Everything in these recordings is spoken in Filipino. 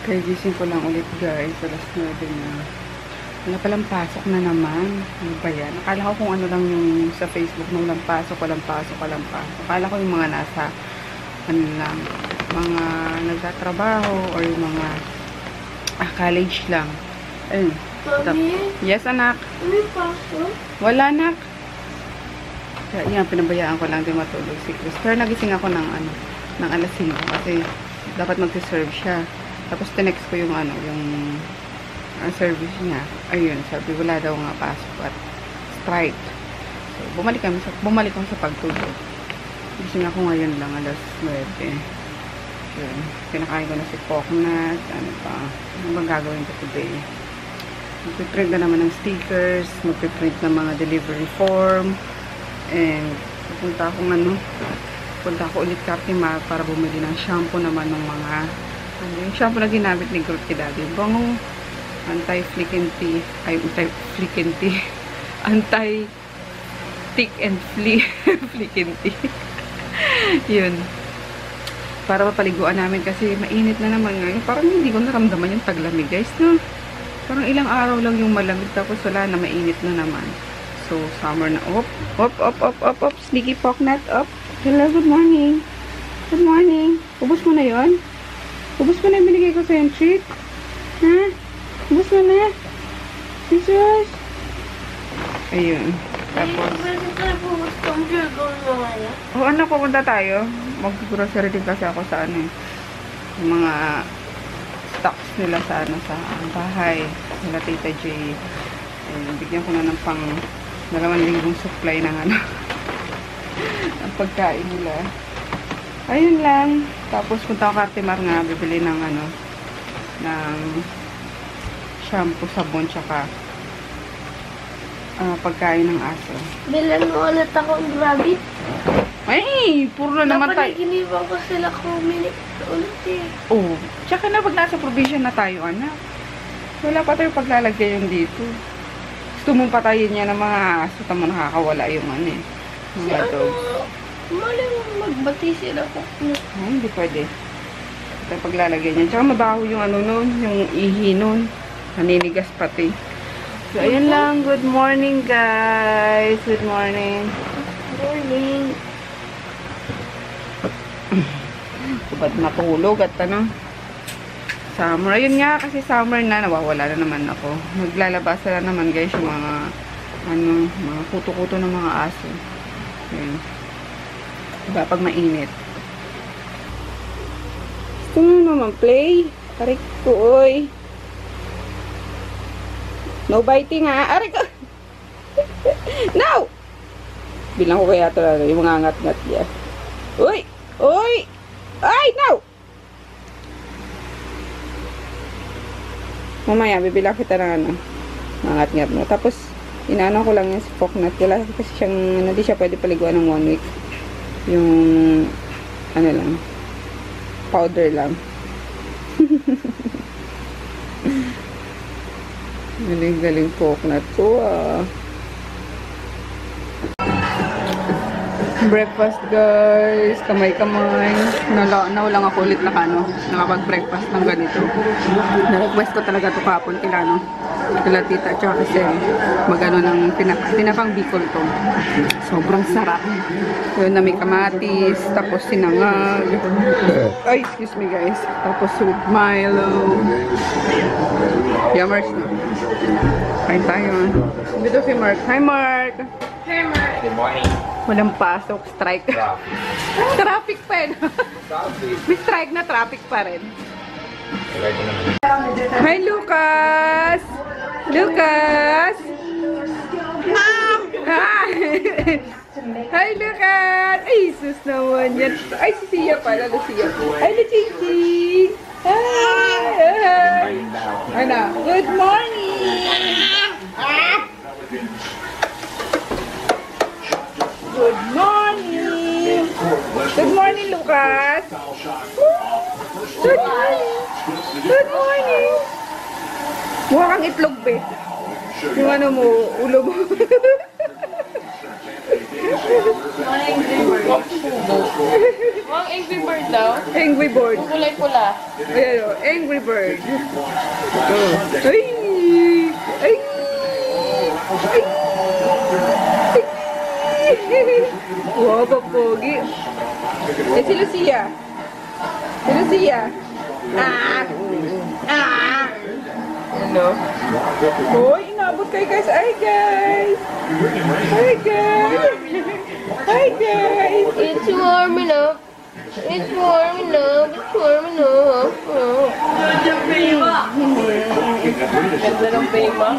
Kaya gising ko lang ulit guys. Alas 9 na. Wala palang pasok na naman. Ano ba yan? Akala ko kung ano lang yung sa Facebook nung walang pasok. Akala ko yung mga nasa ano lang, mga nagtatrabaho or yung mga college lang. Ayun. Yes, anak. May pasok? Wala, anak. Kaya yan, pinabayaan ko lang din matulog si Chris. Pero nagising ako ng ano, ng alas 5 kasi dapat mag-serve siya. Tapos tinext ko yung ano, yung service niya. Ayun, sabi wala daw nga pasok at strike. So, bumalik kami sa pagtulog. Gising ako ngayon lang, alas 9. Yun, pinakain ko na si Poknat. Ano pa? Ano bang gagawin ko today? Magpiprint na naman ng stickers, magpiprint ng mga delivery form, and pupunta ako ulit Cartimar para bumili ng shampoo naman ng mga yung shampoo na ginamit ni Groot kay Daddy. Bangong anti-flick and tea, anti-tick and flea, flick and tea. Yun. Para mapaliguan namin kasi mainit na naman ngayon. Parang hindi ko naramdaman yung taglamig, guys, no? Parang ilang araw lang yung malamig tapos wala na, mainit na naman. So, summer na. Op. Sneaky Poknat, up. Hello, good morning. Good morning. Ubus mo na yon? Ubus mo na yung binigay ko sa yung treat? Ha? Ubus mo na? Jesus? Ayun. Tapos, anak, pupunta tayo. Mag-grocery din kasi ako sa ano, yung mga stocks nila sa ano, sa bahay nila Tita J. Ayun, bigyan ko na ng pang 2 linggong supply ng ano ang pagkain nila. Ayun lang. Tapos punta ako Cartimar nga, bibili ng ano, ng shampoo, sabon, tsaka pagkain ng aso. Bilan mo ulit ako ng rabbit. Ay, puro na naman tayo. Napaniginibang ko sila kumilit ulit eh. Oh, tsaka na pag nasa provision na tayo, anak. Wala pa tayo paglalagay yung dito. Gusto mong patayin niya ng mga aso, tamo nakakawala yung ano eh. Mga dogs. Mali mo magbati sila ko. Ay, hindi pwede. Ito paglalagay niya. Tsaka mabaho yung ano nun, yung ihi nun. Naninigas pati. So, ayun lang. Good morning, guys. Good morning. Morning. Ba't matulog at ano? Summer. Ayun nga, kasi summer na. Nawawala na naman ako. Maglalabas na naman, guys, yung mga ano, mga kuto-kuto ng mga aso. Ayun. Diba, pag mainit. Gusto mo naman play? Aray ko, oy. No biting, ha? Aray ko! No! Bilang ko kaya ito, yung mga ngat-ngat yan. Uy! Uy! Ay, no! Mamaya, bibilang kita ng ano, mga ngat-ngat mo. Tapos, inaano ko lang yung si Poknat. Wala kasi siyang, hindi siya pwede paliguan ng 1 week. Yung ano lang, powder lang. Galing Poknat ko, Breakfast, guys. Kamay-kamay. Naulang ako ulit nakapag-breakfast ng ganito. Na-request ko talaga ito kapon kila tita at saka kasi magano ng tinapang Bicol to. Sobrang sarap. Yun na may kamatis, tapos sinangag. Ay, excuse me, guys. Tapos with Milo. Yummers na. Kain tayo. Dito si Mark. Hi, Mark! Hey, Mark. Good morning. Walang pasok, strike. Traffic pa rin. May strike na, traffic pa rin. Hi, Lucas! Lucas! Hi! Hi, Lucas! Ay, sus naman yan. Ay, si Sia pala. Lucia. Ay, Luchichi! Hi! Ano? Good morning! Good morning! Good morning, Lucas! Good morning! Good morning! Mukha kang itlog, be. Yung ano mo, ulo mo. Ang angry bird daw. Angry bird. Kulay pula. Ayan o, angry bird. Ay! Ay! Wow, papogi. Eh, si Lucia. Si Lucia. Ah! Ah! Hello? Hoy, inabot kayo guys. Hi guys! Hi guys! Hi guys! It's warm enough. It's warm enough. It's warm enough. Oh. Ganda ng pema.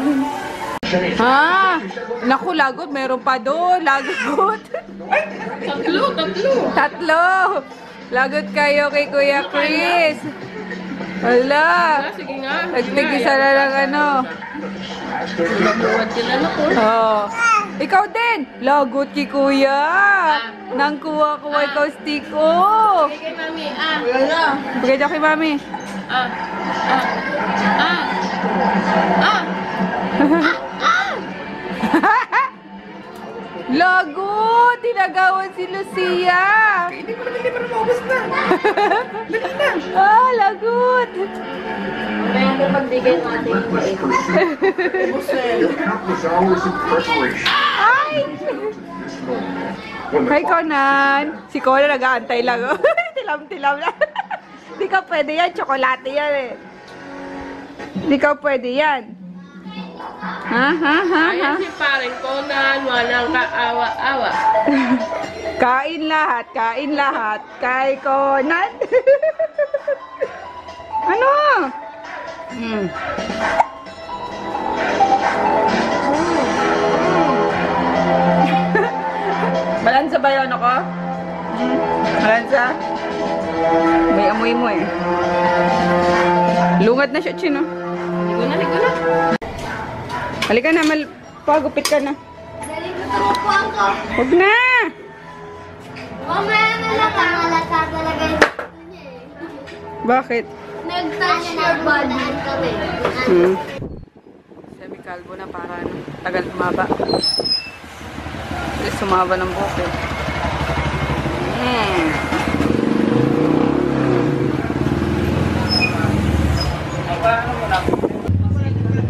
Ha? Naku, lagot. Meron pa doon. Lagot. Tatlo. Lagot kayo kay Kuya Chris. Hala. Sige nga. Nagtigisa na lang ano. Magbuwad sila na po. Oh. Ikaw din. Lagot kay Kuya. Nang kuha-kuha ikaw stick ko. Kay mami. Bigay daw kay Mami. Lagot! Tinagawan si Lucia! Hindi pa naman maubos na. Ah, lagot! Kaya ito pagbigay natin. Ay! Hi, Conan! Si Conan nag-aantay lang. Tilam-tilam lang. Hindi ka pwede yan. Tsokolate yan eh. Hindi ka pwede yan. Ha? Ayan si paring Conan, walang kaawa-awa. Kain lahat. Kain lahat. Kay Conan. Ano? Balansa ba yun ako? Balansa? May amoy mo eh. Lungat na siya, Chino. Ligo na. Halika na, pagupit ka na. Galing ko tumupuan ko. Huwag na! Mamaya na lang malata talaga yung Bakit? nag-touch your body kami. Semi-calvo na para ano, tagal tumaba. Kasi sumaba ng buhok eh.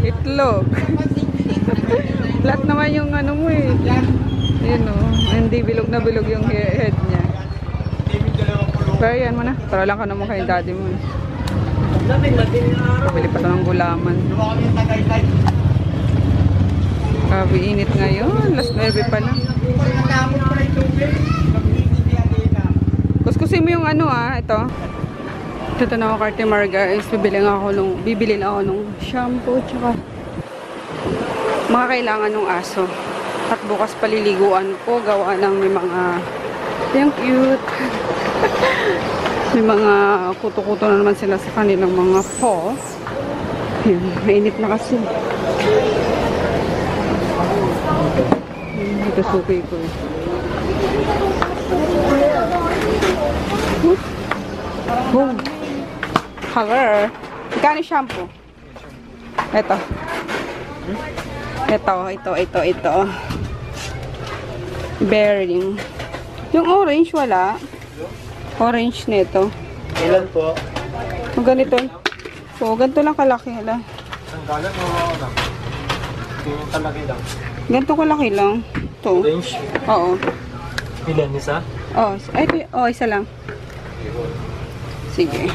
Itlog. Flat naman yung ano mo eh. Yun o. Hindi bilog na bilog yung head niya. Pero yan mo na. Para lang ka naman kay daddy mo. Pabili pa ito ng gulaman. Grabe init ngayon. Last 9 pa lang. Kuskusin mo yung ano ito. Ito na ako Karte Mar guys. Bibili lang ako nung shampoo tsaka mga kailangan ng aso. At bukas paliliguan ko. Gawa ng may mga yung cute. May mga kuto-kuto na naman sila sa kanilang mga paw. Yun, mainit na kasi. Ito suki ko. Oh. Color. Magkano shampoo? Ito. Ito. Bearing. Yung orange wala. Orange nito. Ilan po? Ang ganito. So, ganito lang kalaki. Hala. Ang galan o ano? Yung kalaki lang. Ganito kalaki lang. Ito. Orange? Oo. Ilan isa? Ito. Isa lang. Sige.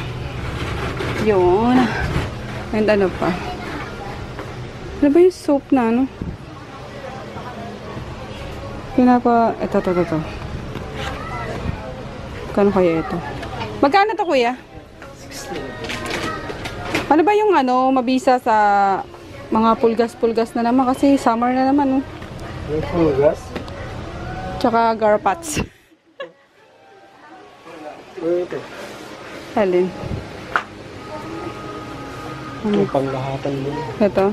Yun. And ano pa? Ano ba yung soap na ano? Ito. Kano kaya ito? Magkano to kuya? 16. Ano ba yung ano, mabisa sa mga pulgas-pulgas na naman kasi summer na naman oh. Yung pulgas? Tsaka garpats. Ito. Alin? Yung panglahatan mo. Ito.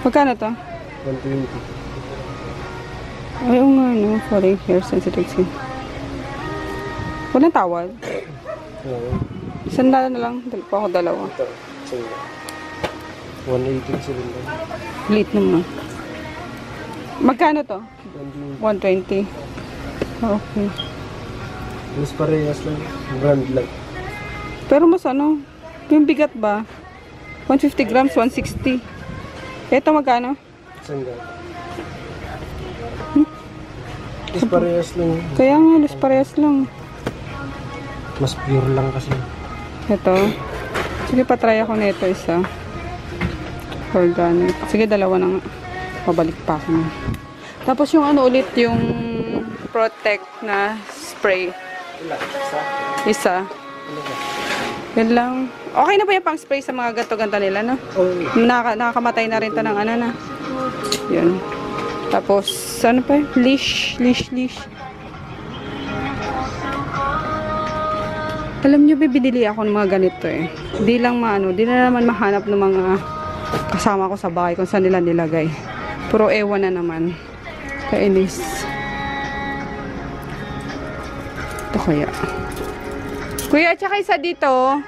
Magkano to? 120. Ay, nga no. Sorry, hair sensitive skin. Walang tawad. Sandala na lang. Dali pa ako dalawa. Ito. 118 sila lang. Late naman. Magkano to? 120. 120. Okay. Mas parehas lang. Brand lang. Pero mas ano, yung bigat ba? 150 grams, 160. Ito magkano? Saan ka? Mas parehas lang. Kaya nga, halos parehas lang. Mas pure lang kasi. Ito. Sige, patry ako nito isa. Organic. Sige, dalawa na nga. Pabalik pa ako. Tapos yung ano ulit, yung Protect na spray. Isa. Yan lang. Okay na ba yung pang spray sa mga gato-ganta nila, no? Nakakamatay na rin to ng ano na. Yun. Tapos, ano pa yun? Leash. Alam nyo, bibili ako ng mga ganito eh. Di lang di na naman mahanap ng mga kasama ko sa bahay kung saan nila nilagay. Puro ewan na naman. Kainis. Ito kaya. Kuya, tsaka isa dito.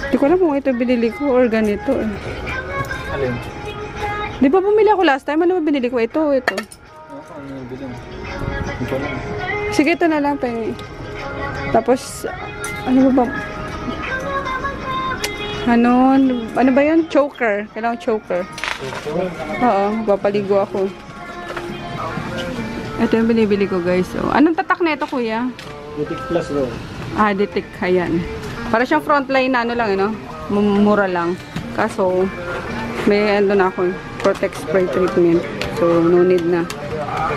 Hindi ko alam kung ito binili ko or ganito eh. Alin? Di ba bumili ako last time? Ano ba binili ko? Ito. Ano yung bilhin? Hindi ko alam. Sige, ito na lang. Tapos, ano ba? Ano ba yun? Choker. Kailangan choker. Oo, papaligo ako. Ito yung binibili ko, guys. So, anong tatak na ito, kuya? Butik plus bro. Detic. Ayan. Para siyang frontline na ano lang, mura lang. Kaso, may ano na ako, Protect spray treatment. So, no need na.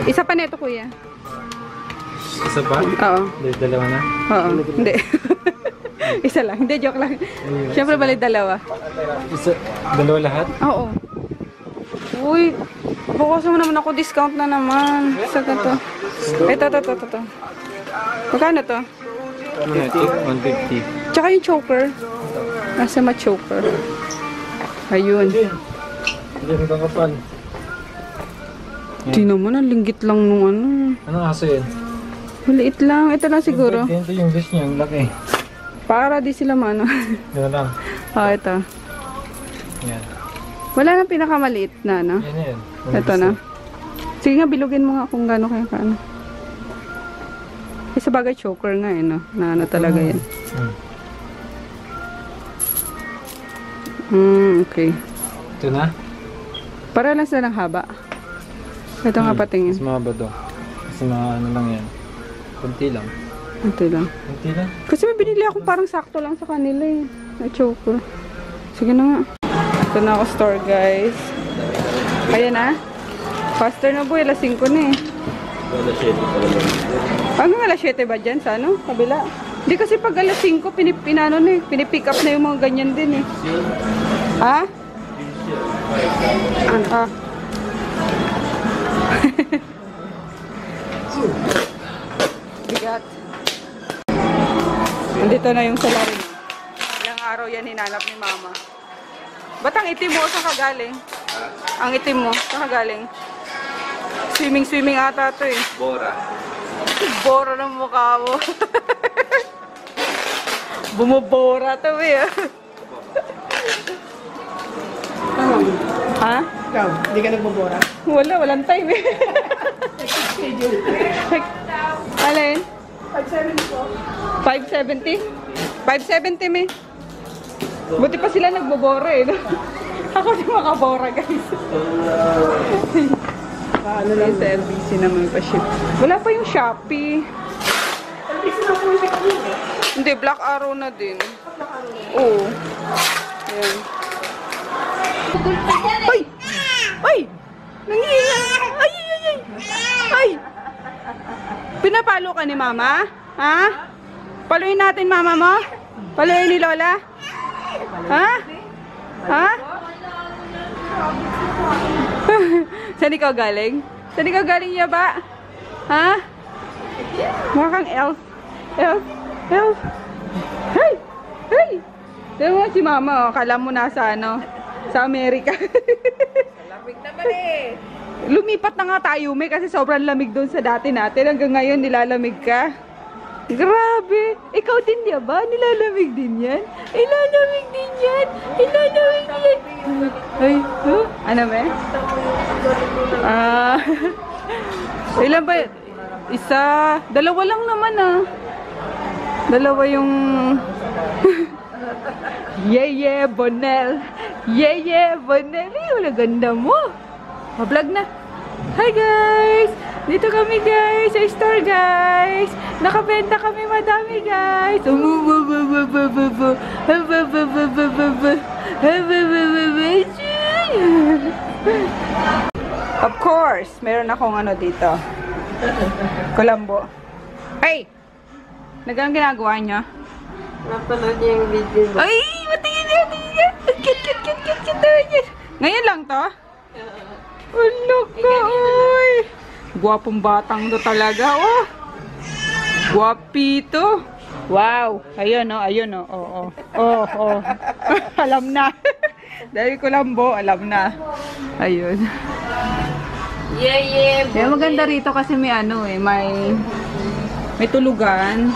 Isa pa nito, kuya. Isa ba? Oo. Dalawa na? Oo. Hindi. Isa lang. Hindi, joke lang. Siyempre, bali dalawa. Dalawa lahat? Oo. Uy, bukasan mo naman ako. Discount na naman. Sa to. Ito. Magkano to? 150. Tsaka yung choker. Nasa ma-choker. Ayun. Hindi hanggang kapal. Di naman, ang linggit lang nung ano. Anong aso yun? Maliit lang. Ito lang siguro. Ito yung fish niya, ang laki. Para di sila mano. Yan lang. Ito. Yan. Wala nang pinakamaliit na, no? Yan. Ito na. Sige nga, bilugin mo nga kung gano'n kaya kaano. Sa bagay choker nga no? Na ano talaga yan. Okay. Ito na? Para lang sila ng haba. Ito nga patingin. Mas mahaba to. Mas ano lang yan. Kunti lang. Ito lang. Kunti lang? Kasi may binili akong parang sakto lang sa kanila eh. Na choker. Sige na nga. Ito na ako store, guys. Kaya na? Faster na boy. Alas 5 na eh. Alas 7 pa naman. Hanggang alas 7 ba dyan sa ano? Kabila? Hindi kasi pag alas 5 pinipick up na yung mga ganyan din eh. Ha? Bigat. Nandito na yung salarin. Ilang araw yan hinanap ni mama. Ba't ang itim mo? Saan ka galing? Ang itim mo? Saan ka galing? Swimming ata to eh. Bora ng mukha mo. Bumubora to eh. Ha? Ikaw, hindi ka nagbobora? Walang time eh. Alin? 570? 570 me. Buti pa sila nagbobora eh. Ako di makabora guys. Ano lang sa LBC naman pa-ship. Wala pa yung Shopee. LBC na po yung ship. Hindi, Black Arrow na din. Oo. Ayan. Ay! Ay! Nangihinga! Ay! Pinapalo ka ni mama? Ha? Paluin natin mama mo? Paluin ni Lola? Ha? Ha? Saan ikaw galing? Saan ikaw galing niya ba? Ha? Mukha kang elf. Elf. Hey! Hey! Diyan mo si mama, oh. Kala mo nasa ano? Sa Amerika. Lamig naman eh. Lumipat na nga tayo, may kasi sobrang lamig doon sa dati natin. Hanggang ngayon, nilalamig ka. Grabe! Ikaw din niya ba? Nilalamig din yan? Nilalamig din yan? Nilalamig din yan? Ay, huh? Ano ba? Ilan ba? Isa. Dalawa lang naman ah. Dalawa yung... yeah, Bonel. Yeah, Bonel. Ay, wala ganda mo. Vlog na. Hi guys! Dito kami guys, sa store guys. Nakabenta kami madami guys. Of course, meron akong ano dito. Kulambo. Hey! Nagang ginagawa niya? Napanood niya yung video mo. Ay! Matingin niya! Cute. Ngayon lang to? Ano ka, oy! Guwapong batang to talaga, oh! Guwapito! Wow! Ayun, oh, ayun, oh. Oh. Alam na. Dahil Kulambo, alam na. Ayun. Yeah. Kaya maganda rito kasi may ano eh, may tulugan.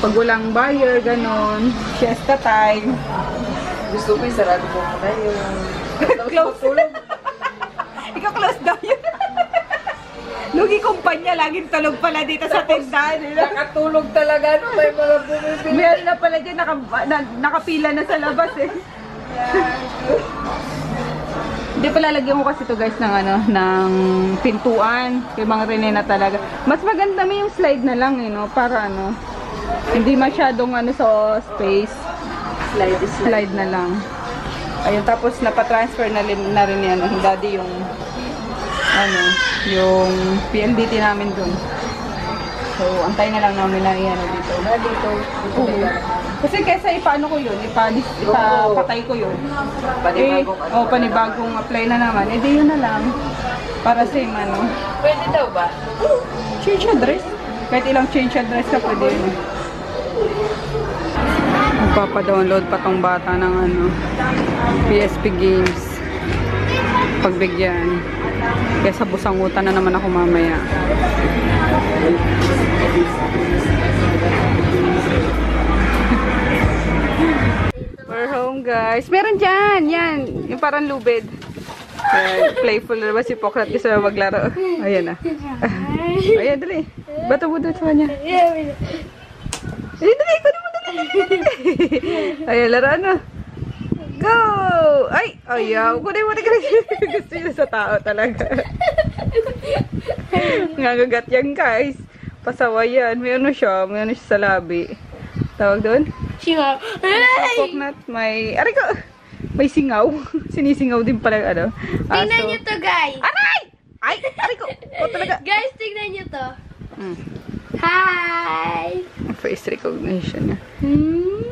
Pag walang buyer, ganon. Siesta time. Gusto ko yung sarado mo na yung... Close. Ikaw close daw yun. Lugi kumpanya, laging tulog pala dito sa tindahan. Nakatulog talaga, no? May mga bumibili. Meron na pala dyan, nakapila na sa labas eh. Hindi pala lagyan ko kasi ito guys ng ano, ng pintuan. Kay mga Rene na talaga. Mas maganda may yung slide na lang eh, no? Para ano, hindi masyadong ano sa space. Slide na lang. Ayun, tapos napatransfer na rin yan, yung daddy yung ano, yung PLDT namin dun. So, antay na lang namin na yan dito. Dito. Kasi kesa ipaano ko yun, ipapatay ko yun. Panibagong apply na naman. Eh, di yun na lang. Para same ano. Pwede daw ba? Change address. Kahit ilang change address ka, pwede yun. Magpapadownload pa tong bata ng ano, PSP games. Pagbigyan. Kaya sa busangutan na naman ako mamaya. We're home guys. Meron dyan. Yan. Yung parang lubid. Playful na ba si Pokrat kasi maglaro. Ayan na. Ayan, dali. Bato mo doon sa kanya. Ayan, dali. Kunin mo, dali. Ayan, laro na. Go! Ay! Ayaw. Kunin mo, dali. Gusto nyo sa tao talaga. Ngagagat yan guys. Pasaway yan. May ano siya sa labi. Tawag doon? Singaw. Coconut, may... Aray ko! May singaw. Sinisingaw din pala ano. Tingnan nyo to, guys. Aray! Ay! Aray ko! O talaga. Guys, tingnan nyo to. Hi! Face recognition niya. Hmm?